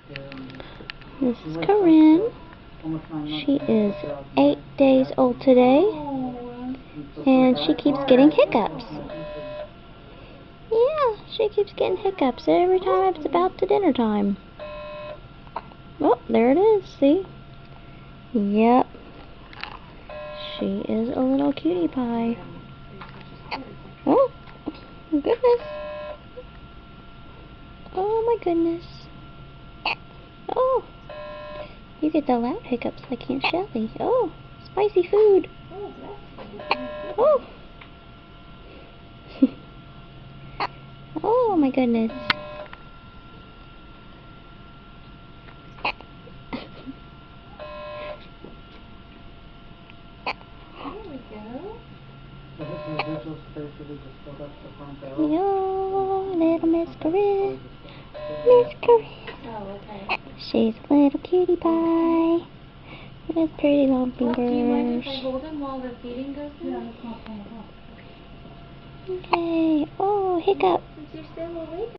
This is Corinne. She is 8 days old today, and she keeps getting hiccups. Yeah, she keeps getting hiccups every time it's about to dinner time. Oh, there it is, see? Yep. She is a little cutie pie. Oh, goodness. Oh my goodness. Oh, you get the loud hiccups like Aunt Shelly. Oh, spicy food. Oh. Oh my goodness. Yo, little Miss Corinne. Miss Corinne. She's a little cutie pie with pretty long fingers. Do you mind if I hold him while the feeding goes in? Yeah, that's not fun at all. Okay. Oh, hiccup. Since you're still awake.